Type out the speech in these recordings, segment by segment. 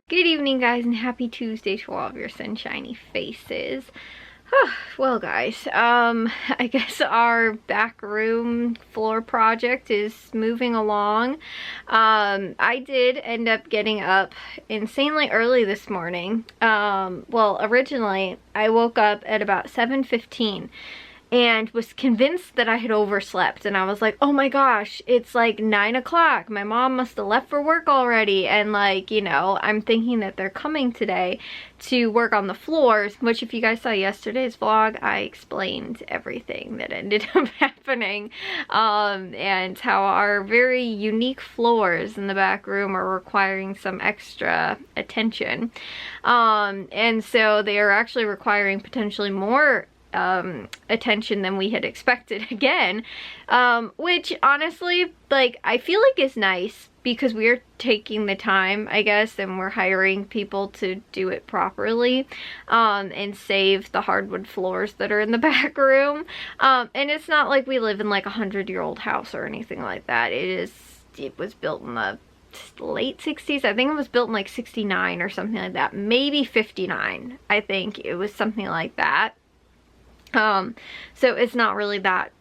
Good evening, guys, and happy Tuesday to all of your sunshiny faces. Well, guys, I guess our back room floor project is moving along. I did end up getting up insanely early this morning. Well, originally, I woke up at about 7:15. And was convinced that I had overslept, and I was like, oh my gosh, it's like 9 o'clock. My mom must have left for work already, and like, you know, I'm thinking that they're coming today to work on the floors, which if you guys saw yesterday's vlog, I explained everything that ended up happening, and how our very unique floors in the back room are requiring some extra attention, and so they are actually requiring potentially more attention than we had expected again, which honestly, like, I feel like is nice because we're taking the time, I guess, and we're hiring people to do it properly, and save the hardwood floors that are in the back room. And it's not like we live in like a 100-year-old house or anything like that. It was built in the late 60s. I think it was built in like 69 or something like that, maybe 59. I think it was something like that. So it's not really that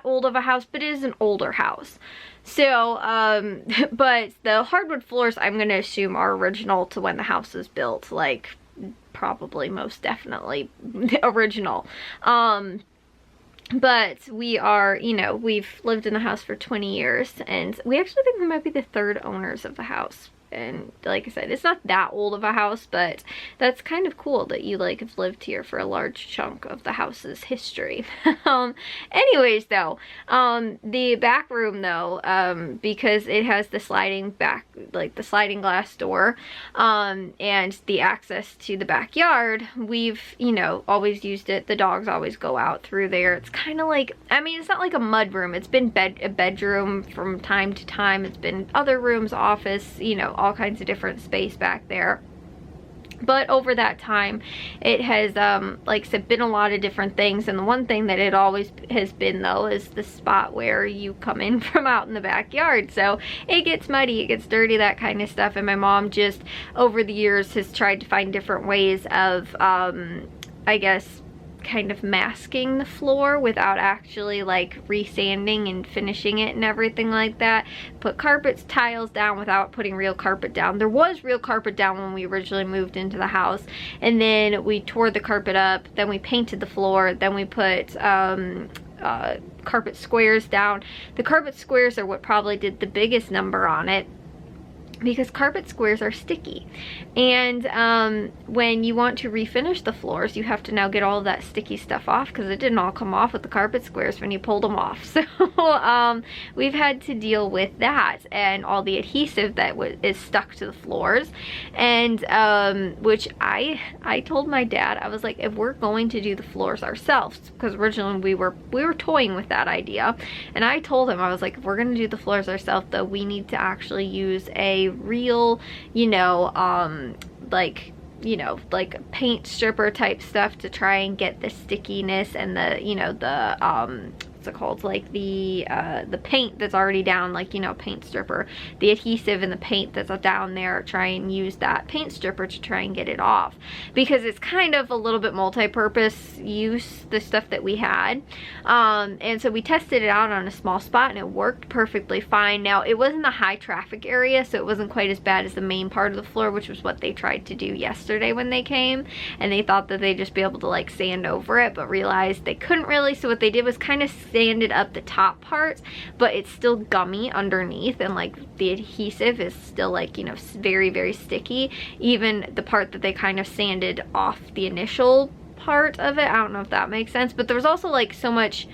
old of a house, but it is an older house. So, but the hardwood floors, I'm going to assume, are original to when the house was built, like probably most definitely original. But we are, you know, we've lived in the house for 20 years, and we actually think we might be the third owners of the house. And like I said, it's not that old of a house, but that's kind of cool that you like have lived here for a large chunk of the house's history. Anyways though, the back room though, because it has the sliding back, like the sliding glass door, and the access to the backyard, we've, you know, always used it. The dogs always go out through there. It's kind of like, I mean, it's not like a mud room. It's been a bedroom from time to time. It's been other rooms, office, you know, all kinds of different space back there. But over that time, it has, like I said, been a lot of different things. And the one thing that it always has been, though, is the spot where you come in from out in the backyard. So it gets muddy, it gets dirty, that kind of stuff. And my mom just, over the years, has tried to find different ways of, I guess, kind of masking the floor without actually like resanding and finishing it and everything like that. Put carpets, tiles down without putting real carpet down. There was real carpet down when we originally moved into the house, and then we tore the carpet up, then we painted the floor, then we put carpet squares down. The carpet squares are what probably did the biggest number on it, because carpet squares are sticky, and when you want to refinish the floors, you have to now get all of that sticky stuff off, because it didn't all come off with the carpet squares when you pulled them off. So we've had to deal with that and all the adhesive that is stuck to the floors, and which I told my dad, I was like, if we're going to do the floors ourselves, because originally we were toying with that idea, and I told him, I was like, if we're going to do the floors ourselves, though, we need to actually use a real, you know, like, you know, like paint stripper type stuff to try and get the stickiness and the, you know, the what's it called, like the paint that's already down, like, you know, paint stripper, the adhesive and the paint that's down there, try and use that paint stripper to try and get it off, because it's kind of a little bit multi-purpose use, the stuff that we had, and so we tested it out on a small spot and it worked perfectly fine. Now, it wasn't a high traffic area, so it wasn't quite as bad as the main part of the floor, which was what they tried to do yesterday when they came, and they thought that they'd just be able to like sand over it, but realized they couldn't really. So what they did was kind of sanded up the top part, but it's still gummy underneath, and like the adhesive is still, like, you know, very, very sticky. Even the part that they kind of sanded off the initial part of it, I don't know if that makes sense, but there was also like so much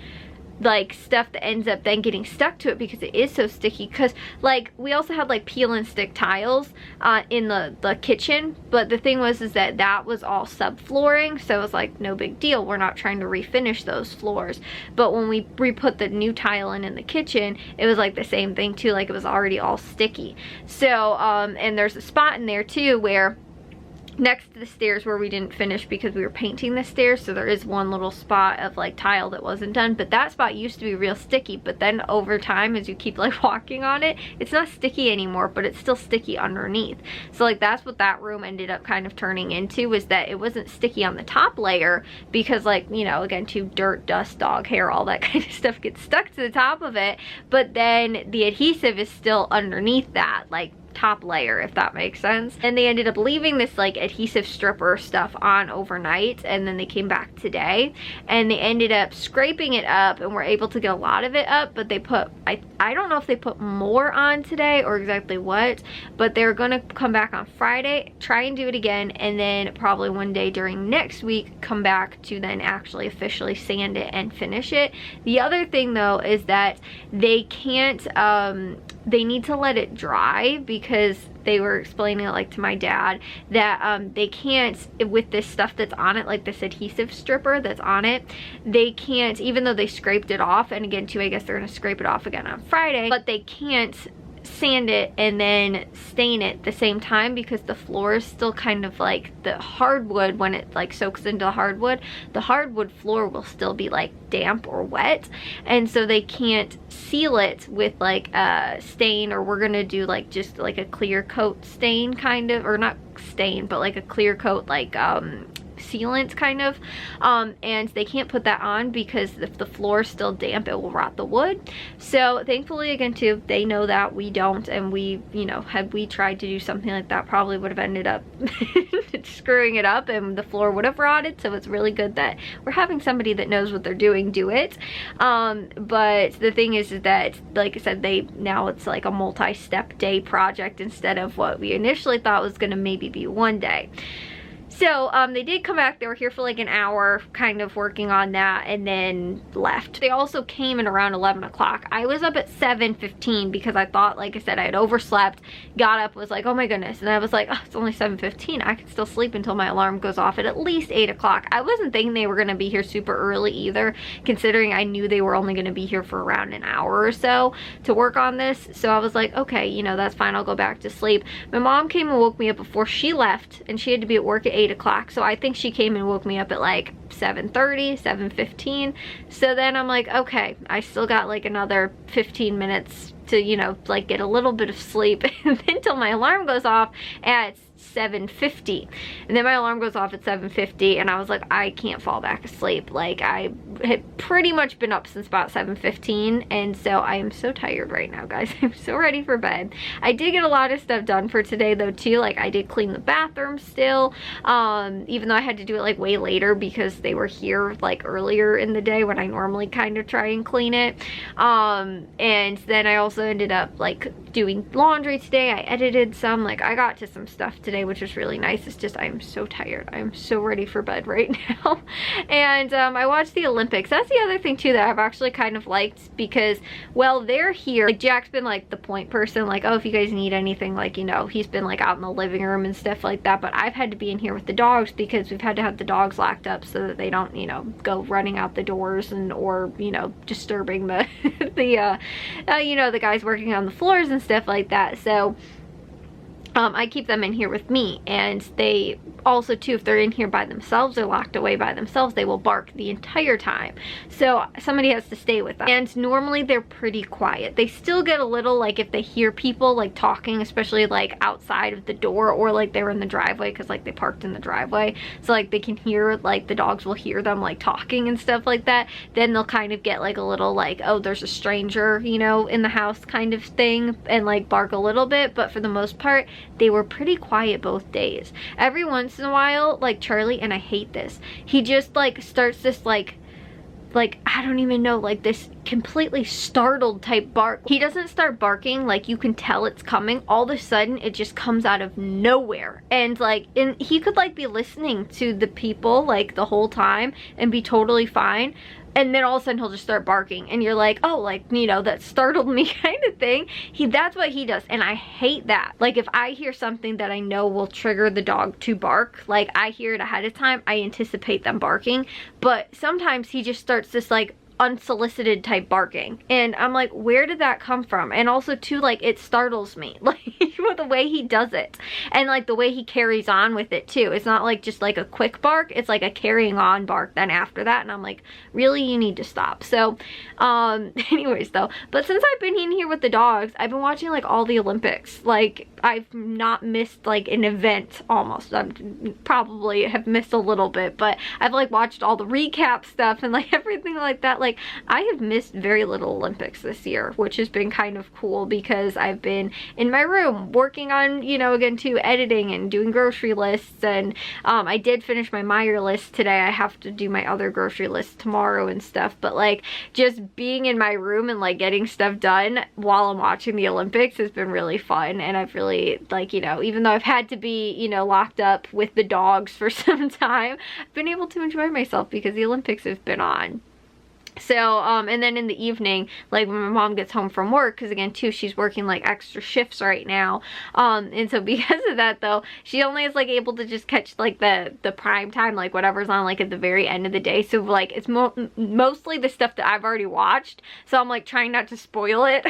like stuff that ends up then getting stuck to it because it is so sticky. Because like we also had like peel and stick tiles in the kitchen, but the thing was is that was all subflooring, so it was like no big deal, we're not trying to refinish those floors. But when we re-put the new tile in the kitchen, it was like the same thing too, like it was already all sticky. So and there's a spot in there too where next to the stairs where we didn't finish because we were painting the stairs, so there is one little spot of like tile that wasn't done, but that spot used to be real sticky, but then over time as you keep like walking on it, it's not sticky anymore, but it's still sticky underneath. So like that's what that room ended up kind of turning into, was that it wasn't sticky on the top layer because, like, you know, again, too, dirt, dust, dog hair, all that kind of stuff gets stuck to the top of it, but then the adhesive is still underneath that like top layer, if that makes sense. And they ended up leaving this like adhesive stripper stuff on overnight, and then they came back today and they ended up scraping it up and were able to get a lot of it up, but they put, I don't know if they put more on today or exactly what, but they're gonna come back on Friday, try and do it again, and then probably one day during next week come back to then actually officially sand it and finish it. The other thing though is that they can't they need to let it dry, because they were explaining it like to my dad that they can't, with this stuff that's on it, like this adhesive stripper that's on it, they can't, even though they scraped it off, and again too, I guess they're gonna scrape it off again on Friday, but they can't sand it and then stain it at the same time, because the floor is still kind of like the hardwood. When it like soaks into the hardwood floor will still be like damp or wet, and so they can't seal it with like a stain, or we're gonna do like just like a clear coat stain kind of, or not stain, but like a clear coat like sealant kind of, and they can't put that on because if the floor is still damp, it will rot the wood. So thankfully, again too, they know that, we don't, and we, you know, had we tried to do something like that, probably would have ended up screwing it up and the floor would have rotted. So it's really good that we're having somebody that knows what they're doing do it. But the thing is that, like I said, now it's like a multi-step day project instead of what we initially thought was gonna maybe be one day. So they did come back. They were here for like an hour kind of working on that and then left. They also came in around 11 o'clock. I was up at 7:15 because I thought, like I said, I had overslept, got up, was like, oh my goodness, and I was like, oh, it's only 7:15. I could still sleep until my alarm goes off at least 8 o'clock. I wasn't thinking they were gonna be here super early either, considering I knew they were only gonna be here for around an hour or so to work on this. So I was like, okay, you know, that's fine, I'll go back to sleep. My mom came and woke me up before she left, and she had to be at work at 8 o'clock, so I think she came and woke me up at like 7:30, 7:15. So then I'm like, okay, I still got like another 15 minutes to, you know, like get a little bit of sleep until my alarm goes off at 7:50, and then my alarm goes off at 7:50, and I was like, I can't fall back asleep. Like, I had pretty much been up since about 7:15, and so I am so tired right now, guys. I'm so ready for bed. I did get a lot of stuff done for today though too. Like, I did clean the bathroom still, even though I had to do it like way later because they were here like earlier in the day when I normally kind of try and clean it. And then I also ended up like doing laundry today. I edited some, like I got to some stuff today, which was really nice. It's just, I'm so tired. I'm so ready for bed right now. And I watched the Olympics. That's the other thing too that I've actually kind of liked, because, well, they're here. Like, Jack's been like the point person, like, oh, if you guys need anything, like, you know, he's been like out in the living room and stuff like that. But I've had to be in here with the dogs because we've had to have the dogs locked up so that they don't, you know, go running out the doors and, or, you know, disturbing the you know, the guys working on the floors and stuff like that. So I keep them in here with me, and they also too, if they're in here by themselves or locked away by themselves, they will bark the entire time. So somebody has to stay with them. And normally they're pretty quiet. They still get a little, like, if they hear people like talking, especially like outside of the door, or like they're in the driveway because like they parked in the driveway, so like they can hear, like the dogs will hear them like talking and stuff like that, then they'll kind of get like a little like, oh, there's a stranger, you know, in the house kind of thing, and like bark a little bit. But for the most part, they were pretty quiet both days. Every once in a while, like Charlie, and I hate this, he just like starts this like I don't even know, like this completely startled type bark. He doesn't start barking like you can tell it's coming. All of a sudden it just comes out of nowhere, and like, and he could like be listening to the people like the whole time and be totally fine, and then all of a sudden he'll just start barking, and you're like, oh, like, you know, that startled me kind of thing. That's what he does, and I hate that. Like, if I hear something that I know will trigger the dog to bark, like I hear it ahead of time, I anticipate them barking. But sometimes he just starts this like unsolicited type barking, and I'm like, where did that come from? And also too, like, it startles me, like, with the way he does it, and like the way he carries on with it too. It's not like just like a quick bark, it's like a carrying on bark then after that, and I'm like, really, you need to stop. So anyways though, but since I've been in here with the dogs, I've been watching like all the Olympics. Like, I've not missed like an event almost. I'm probably have missed a little bit, but I've like watched all the recap stuff and like everything like that. Like, I have missed very little Olympics this year, which has been kind of cool because I've been in my room working on, you know, again too, editing and doing grocery lists. And I did finish my Meyer list today. I have to do my other grocery list tomorrow and stuff, but like just being in my room and like getting stuff done while I'm watching the Olympics has been really fun. And I've really, like, you know, even though I've had to be, you know, locked up with the dogs for some time, I've been able to enjoy myself because the Olympics have been on. So, and then in the evening, like when my mom gets home from work, because again too, she's working like extra shifts right now, and so because of that though, she only is like able to just catch like the prime time, like whatever's on like at the very end of the day. So like it's mostly the stuff that I've already watched, so I'm like trying not to spoil it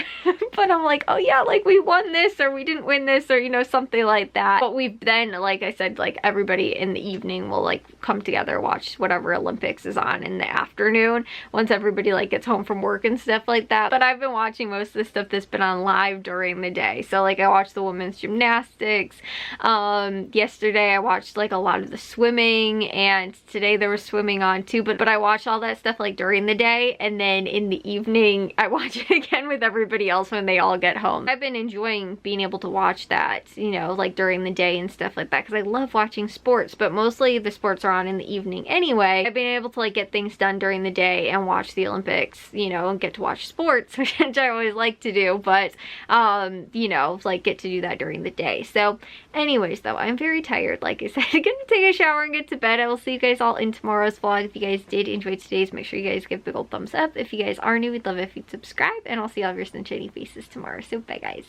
but I'm like, oh yeah, like we won this or we didn't win this, or you know, something like that. But we've then, like I said, like everybody in the evening will like come together, watch whatever Olympics is on in the afternoon once everybody like gets home from work and stuff like that. But I've been watching most of the stuff that's been on live during the day. So like I watched the women's gymnastics, yesterday I watched like a lot of the swimming, and today there was swimming on too, but I watched all that stuff like during the day, and then in the evening I watch it again with everybody else when they all get home. I've been enjoying being able to watch that, you know, like during the day and stuff like that, because I love watching sports, but mostly the sports are on in the evening anyway. I've been able to like get things done during the day and watch the Olympics, you know, and get to watch sports, which I always like to do, but you know, like get to do that during the day. So anyways though, I'm very tired, like I said. I'm gonna take a shower and get to bed. I will see you guys all in tomorrow's vlog. If you guys did enjoy today's, make sure you guys give a big old thumbs up. If you guys are new, we'd love it if you'd subscribe, and I'll see all of your sunshiny faces tomorrow. So bye guys.